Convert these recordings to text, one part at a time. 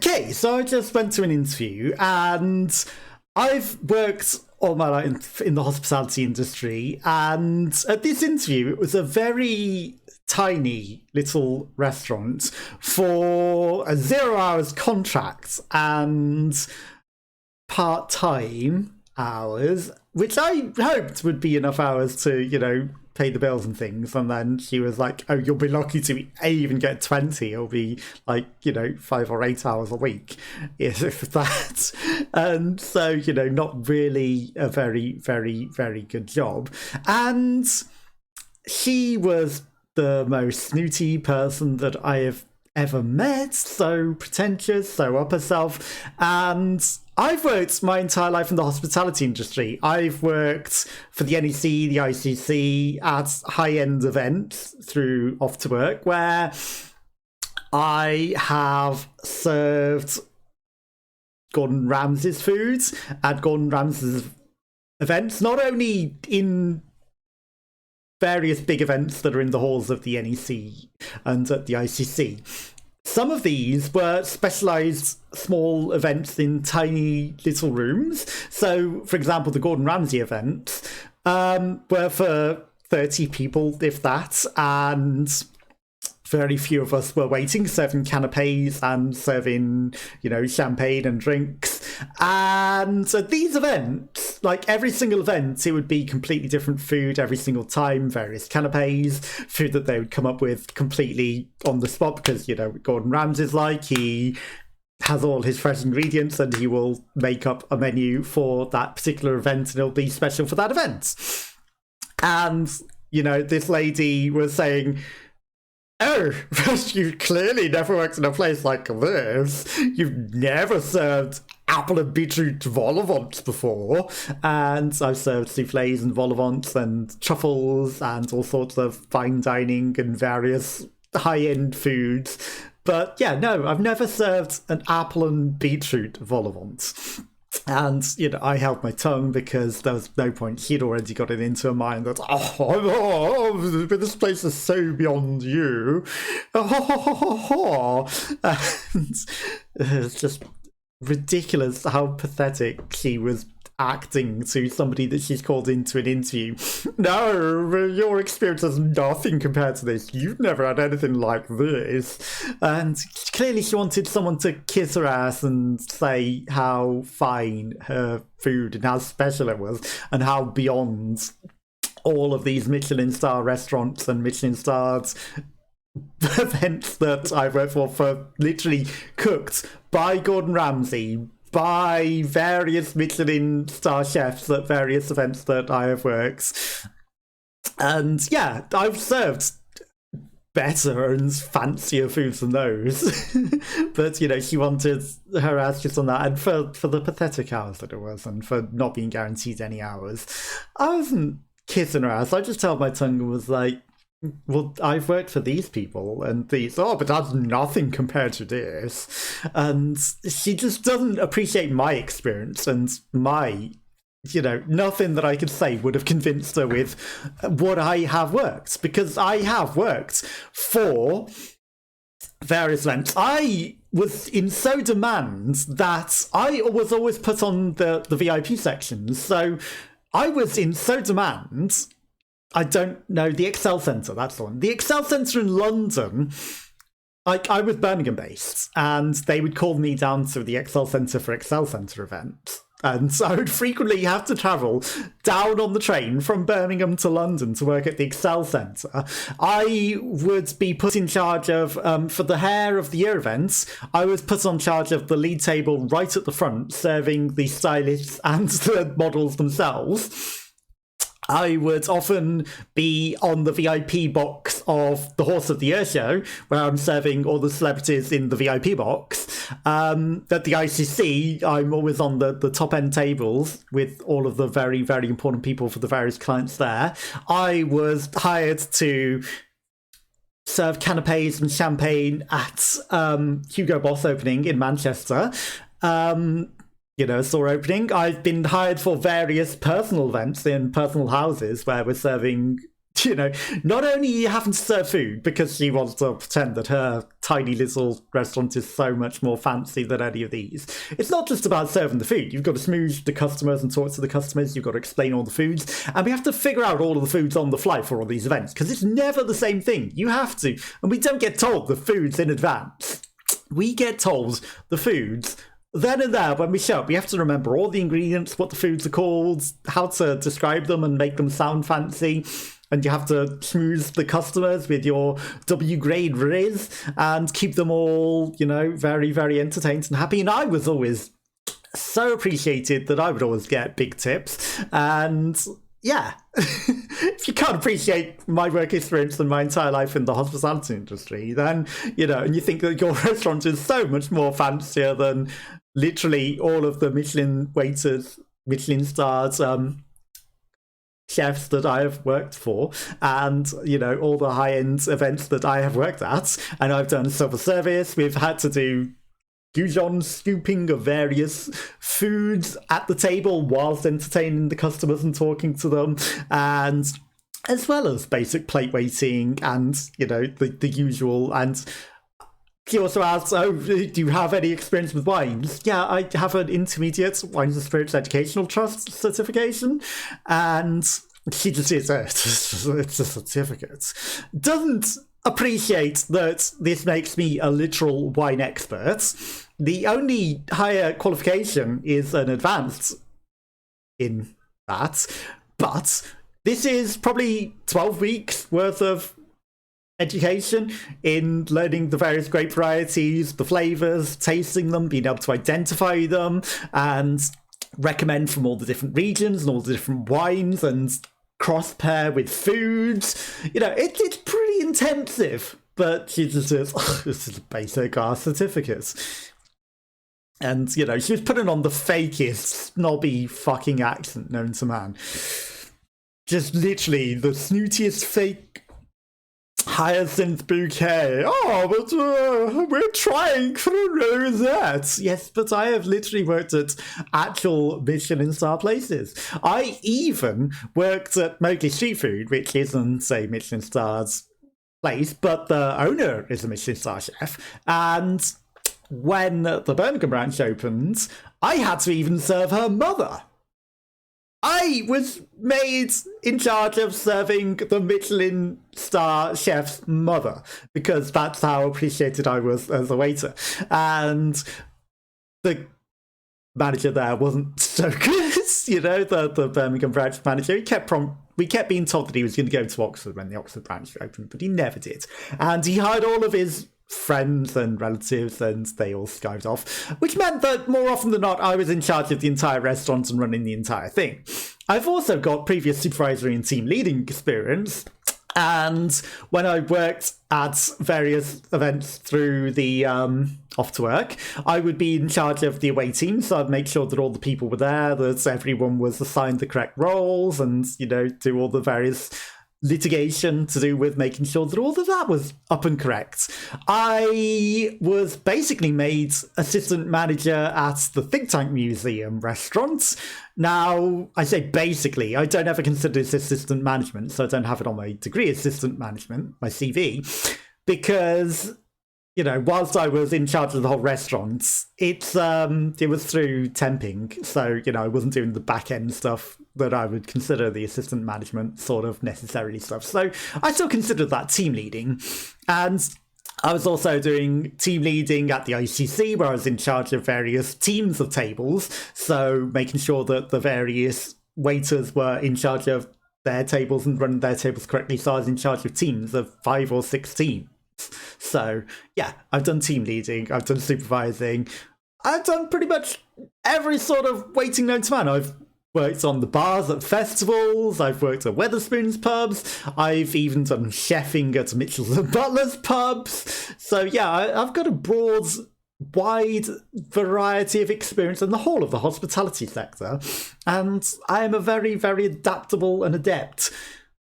Okay, so I just went to an interview, and I've worked all my life in the hospitality industry, and at this interview, it was a very tiny little restaurant for a 0 hours contract and part-time hours, which I hoped would be enough hours to, pay the bills and things. And then she was like, oh, you'll be lucky to even get 20. It'll be like, 5 or 8 hours a week, if that. And so, not really a very, very, very good job. And she was the most snooty person that I have ever met, so pretentious, so up herself. And I've worked my entire life in the hospitality industry. I've worked for the NEC, the ICC, at high-end events through Off to Work, where I have served Gordon Ramsay's foods at Gordon Ramsay's events, not only in various big events that are in the halls of the NEC and at the ICC. Some of these were specialised small events in tiny little rooms. So, for example, the Gordon Ramsay events were for 30 people, if that, and very few of us were waiting, serving canapes and serving, champagne and drinks. And at these events, like every single event, it would be completely different food every single time, various canapes, food that they would come up with completely on the spot, because, Gordon Ramsay's like, he has all his fresh ingredients and he will make up a menu for that particular event and it'll be special for that event. And, this lady was saying, oh, you clearly never worked in a place like this. You've never served apple and beetroot vol au vents before. And I've served soufflés and vol au vents and truffles and all sorts of fine dining and various high-end foods. But yeah, no, I've never served an apple and beetroot vol au vent. And, I held my tongue because there was no point. She'd already got it into her mind that, but this place is so beyond you. And it's just ridiculous how pathetic she was acting to somebody that she's called into an interview. No, your experience is nothing compared to this. You've never had anything like this. And clearly she wanted someone to kiss her ass and say how fine her food and how special it was and how beyond all of these Michelin star restaurants and Michelin stars events that I've worked for literally cooked by Gordon Ramsay, by various Michelin star chefs at various events that I have worked. And yeah, I've served better and fancier foods than those. But, she wanted her ass just on that. And for the pathetic hours that it was, and for not being guaranteed any hours, I wasn't kissing her ass. I just held my tongue and was like, well, I've worked for these people and these, but that's nothing compared to this. And she just doesn't appreciate my experience and my, nothing that I could say would have convinced her with what I have worked, because I have worked for various events. I was in so demand that I was always put on the VIP sections. So I was in so demand. I don't know, the Excel Centre, that's the one. The Excel Centre in London, I was Birmingham based, and they would call me down to the Excel Centre for Excel Centre events. And so I would frequently have to travel down on the train from Birmingham to London to work at the Excel Centre. I would be put in charge of, for the Hair of the Year events, I was put on charge of the lead table right at the front, serving the stylists and the models themselves. I would often be on the VIP box of the Horse of the Year show, where I'm serving all the celebrities in the VIP box. At the ICC, I'm always on the top end tables with all of the very, very important people for the various clients there. I was hired to serve canapes and champagne at Hugo Boss opening in Manchester. Store opening. I've been hired for various personal events in personal houses where we're serving You know, not only are you having to serve food because she wants to pretend that her tiny little restaurant is so much more fancy than any of these. It's not just about serving the food. You've got to smooth the customers and talk to the customers. You've got to explain all the foods. And we have to figure out all of the foods on the fly for all these events because it's never the same thing. You have to. And we don't get told the foods in advance. We get told the foods then and there when we show up. We have to remember all the ingredients, what the foods are called, how to describe them and make them sound fancy. And you have to smooth the customers with your W-grade riz and keep them all, you know, very, very entertained and happy. And I was always so appreciated that I would always get big tips. And yeah, if you can't appreciate my work experience and my entire life in the hospitality industry, then, you know, and you think that your restaurant is so much more fancier than literally all of the Michelin waiters, Michelin stars, chefs that I have worked for, and, you know, all the high-end events that I have worked at, and I've done silver service. We've had to do Goujon scooping of various foods at the table whilst entertaining the customers and talking to them, and as well as basic plate waiting and, you know, the usual. And he also asks, oh, do you have any experience with wines? Yeah, I have an intermediate Wines and Spirits Educational Trust certification. And she just says, it's a certificate. Doesn't appreciate that this makes me a literal wine expert. The only higher qualification is an advanced in that. But this is probably 12 weeks worth of education in learning the various grape varieties, the flavours, tasting them, being able to identify them, and recommend from all the different regions and all the different wines and cross-pair with foods. You know, it's pretty intensive, but she just says, oh, this is a basic certificate. And, you know, she was putting on the fakest, snobby fucking accent known to man. Just literally the snootiest fake hyacinth bouquet. Oh, but we're trying through that. Yes, but I have literally worked at actual Michelin star places. I even worked at Mowgli Street Food, which isn't a Michelin stars place, but the owner is a Michelin star chef. And when the Birmingham branch opened, I had to even serve her mother. I was made in charge of serving the Michelin star chef's mother because that's how appreciated I was as a waiter. And the manager there wasn't so good, you know, the Birmingham branch manager. We kept being told that he was going to go to Oxford when the Oxford branch opened, but he never did. And he hired all of his friends and relatives, and they all skived off, which meant that more often than not I was in charge of the entire restaurant and running the entire thing. I've also got previous supervisory and team leading experience, and when I worked at various events through the off to work, I would be in charge of the away team, so I'd make sure that all the people were there, that everyone was assigned the correct roles, and, you know, do all the various litigation to do with making sure that all of that was up and correct. I was basically made assistant manager at the Think Tank Museum restaurant. Now, I say basically, I don't ever consider this assistant management, so I don't have it on my degree, assistant management, my CV, because, you know, whilst I was in charge of the whole restaurant, it was through temping, so, you know, I wasn't doing the back end stuff that I would consider the assistant management sort of necessarily stuff. So I still consider that team leading. And I was also doing team leading at the ICC, where I was in charge of various teams of tables. So making sure that the various waiters were in charge of their tables and running their tables correctly. So I was in charge of teams of 5 or 6 teams. So yeah, I've done team leading, I've done supervising, I've done pretty much every sort of waiting known to man. I've worked on the bars at festivals, I've worked at Wetherspoons pubs, I've even done chefing at Mitchell's and Butler's pubs. So yeah, I've got a broad, wide variety of experience in the whole of the hospitality sector, and I am a very, very adaptable and adept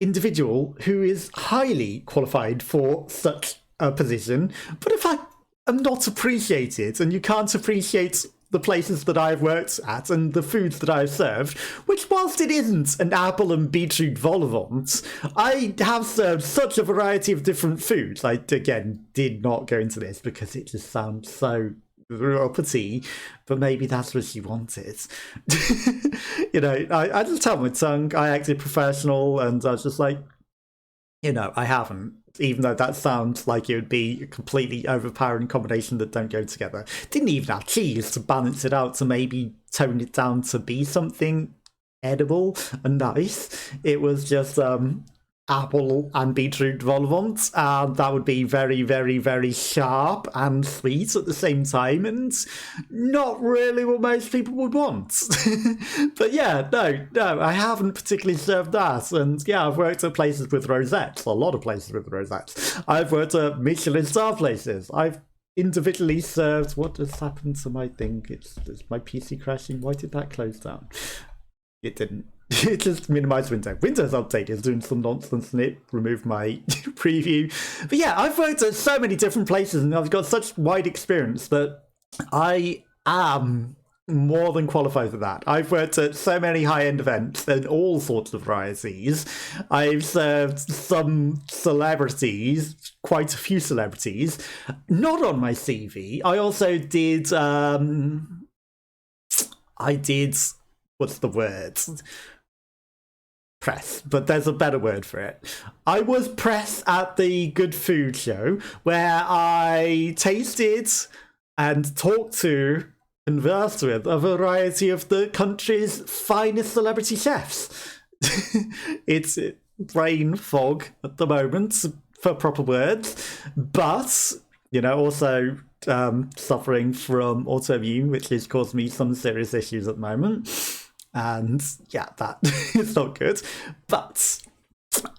individual who is highly qualified for such a position. But if I am not appreciated, and you can't appreciate the places that I've worked at and the foods that I've served, which whilst it isn't an apple and beetroot vol au vent, I have served such a variety of different foods. I, again, did not go into this because it just sounds so uppity, but maybe that's what she wanted. I just held my tongue. I acted professional, and I was just like, I haven't. Even though that sounds like it would be a completely overpowering combination that don't go together. Didn't even have cheese to balance it out, to maybe tone it down to be something edible and nice. It was just apple and beetroot vol au vent, and that would be very, very, very sharp and sweet at the same time, and not really what most people would want. But yeah, no, I haven't particularly served that, and yeah, I've worked at places with rosettes, a lot of places with rosettes. I've worked at Michelin star places. I've individually served. What has happened to my thing? It's my PC crashing. Why did that close down? It didn't. It just minimized window. Windows update is doing some nonsense and it removed my preview. But yeah, I've worked at so many different places and I've got such wide experience that I am more than qualified for that. I've worked at so many high-end events and all sorts of varieties. I've served some celebrities, quite a few celebrities, not on my CV. I also did, what's the word? Press, but there's a better word for it. I was press at the Good Food Show, where I tasted and talked to, conversed with a variety of the country's finest celebrity chefs. It's brain fog at the moment, for proper words, but, also suffering from autoimmune, which has caused me some serious issues at the moment. And yeah, that is not good. But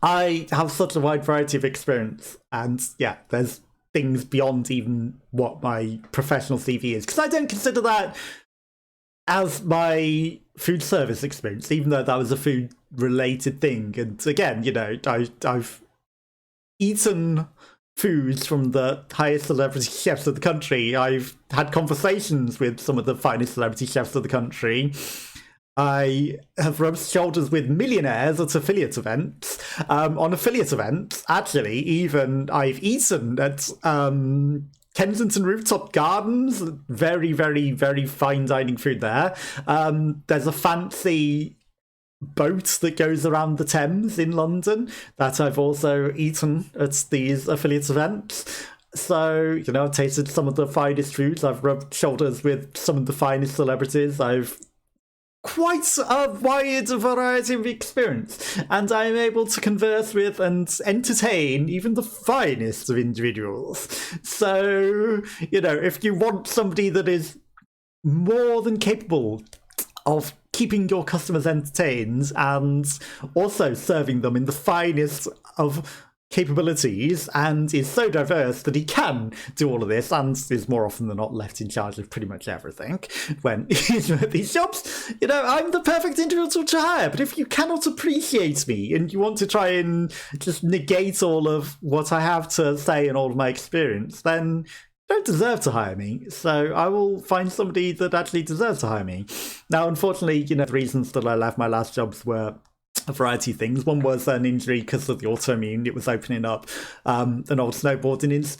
I have such a wide variety of experience. And yeah, there's things beyond even what my professional CV is. Because I don't consider that as my food service experience, even though that was a food-related thing. And again, I've eaten foods from the highest celebrity chefs of the country. I've had conversations with some of the finest celebrity chefs of the country. I have rubbed shoulders with millionaires at affiliate events. On affiliate events, actually, even I've eaten at Kensington Rooftop Gardens. Very, very, very fine dining food there. There's a fancy boat that goes around the Thames in London that I've also eaten at these affiliate events. So, I've tasted some of the finest foods. I've rubbed shoulders with some of the finest celebrities. I've quite a wide variety of experience, and I'm able to converse with and entertain even the finest of individuals. So, if you want somebody that is more than capable of keeping your customers entertained and also serving them in the finest of capabilities, and is so diverse that he can do all of this and is more often than not left in charge of pretty much everything when he's at these jobs, I'm the perfect individual to hire. But if you cannot appreciate me and you want to try and just negate all of what I have to say and all of my experience, then you don't deserve to hire me. So I will find somebody that actually deserves to hire me. Now, unfortunately, the reasons that I left my last jobs were a variety of things. One was an injury because of the autoimmune. It was opening up an old snowboarding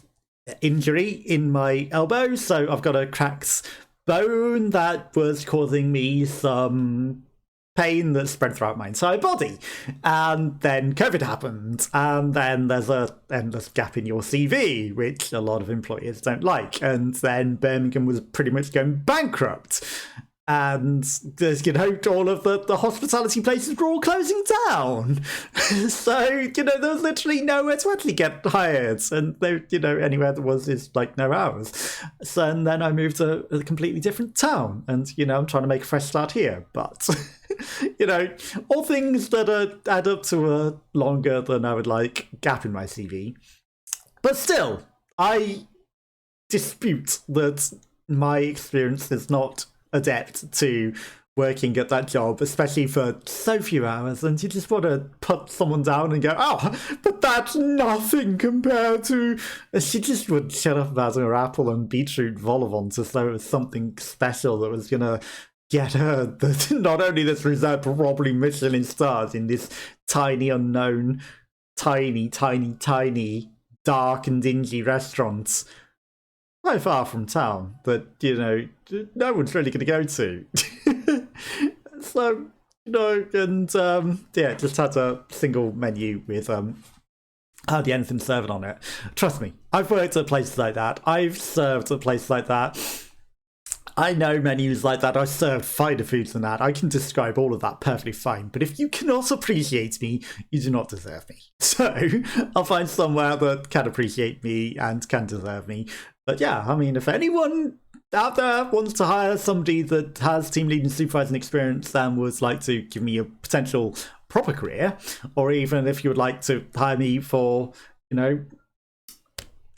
injury in my elbow. So I've got a cracked bone that was causing me some pain that spread throughout my entire body. And then COVID happened. And then there's a endless gap in your CV, which a lot of employers don't like. And then Birmingham was pretty much going bankrupt. And there's, all of the hospitality places were all closing down. So, there was literally nowhere to actually get hired. And there, anywhere there was is like no hours. So, and then I moved to a completely different town. And, I'm trying to make a fresh start here. But, all things that add up to a longer than I would like gap in my CV. But still, I dispute that my experience is not adept to working at that job, especially for so few hours, and you just want to put someone down and go, oh, but that's nothing compared to... She just would shut up about her apple and beetroot vol-au-vents as though it was something special that was going to get her not only this result, but probably Michelin stars in this tiny, unknown, tiny, dark and dingy restaurants so far from town that, you know, no one's really going to go to. So, you know, and yeah, just had a single menu with hardly anything served on it. Trust me, I've worked at places like that. I've served at places like that. I know menus like that. I've served finer foods than that. I can describe all of that perfectly fine. But if you cannot appreciate me, you do not deserve me. So I'll find somewhere that can appreciate me and can deserve me. But yeah, I mean, if anyone out there wants to hire somebody that has team leading supervising experience and would like to give me a potential proper career, or even if you would like to hire me for, you know,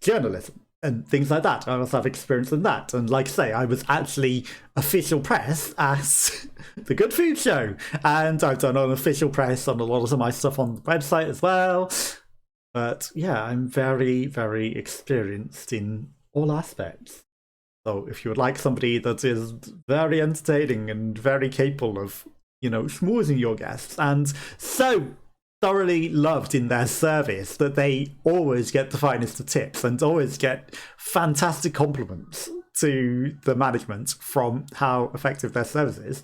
journalism and things like that, I also have experience in that. And like I say, I was actually official press at the Good Food Show, and I've done an official press on a lot of my stuff on the website as well. But yeah, I'm very, very experienced in all aspects. So if you would like somebody that is very entertaining and very capable of, you know, schmoozing your guests, and so thoroughly loved in their service that they always get the finest of tips and always get fantastic compliments to the management from how effective their service is,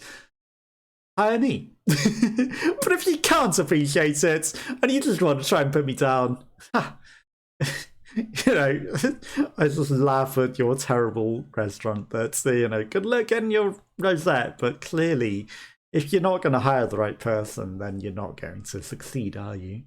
hire me. But if you can't appreciate it and you just want to try and put me down, you know, I just laugh at your terrible restaurant that's, you know, good luck getting your rosette, but clearly if you're not going to hire the right person, then you're not going to succeed, are you?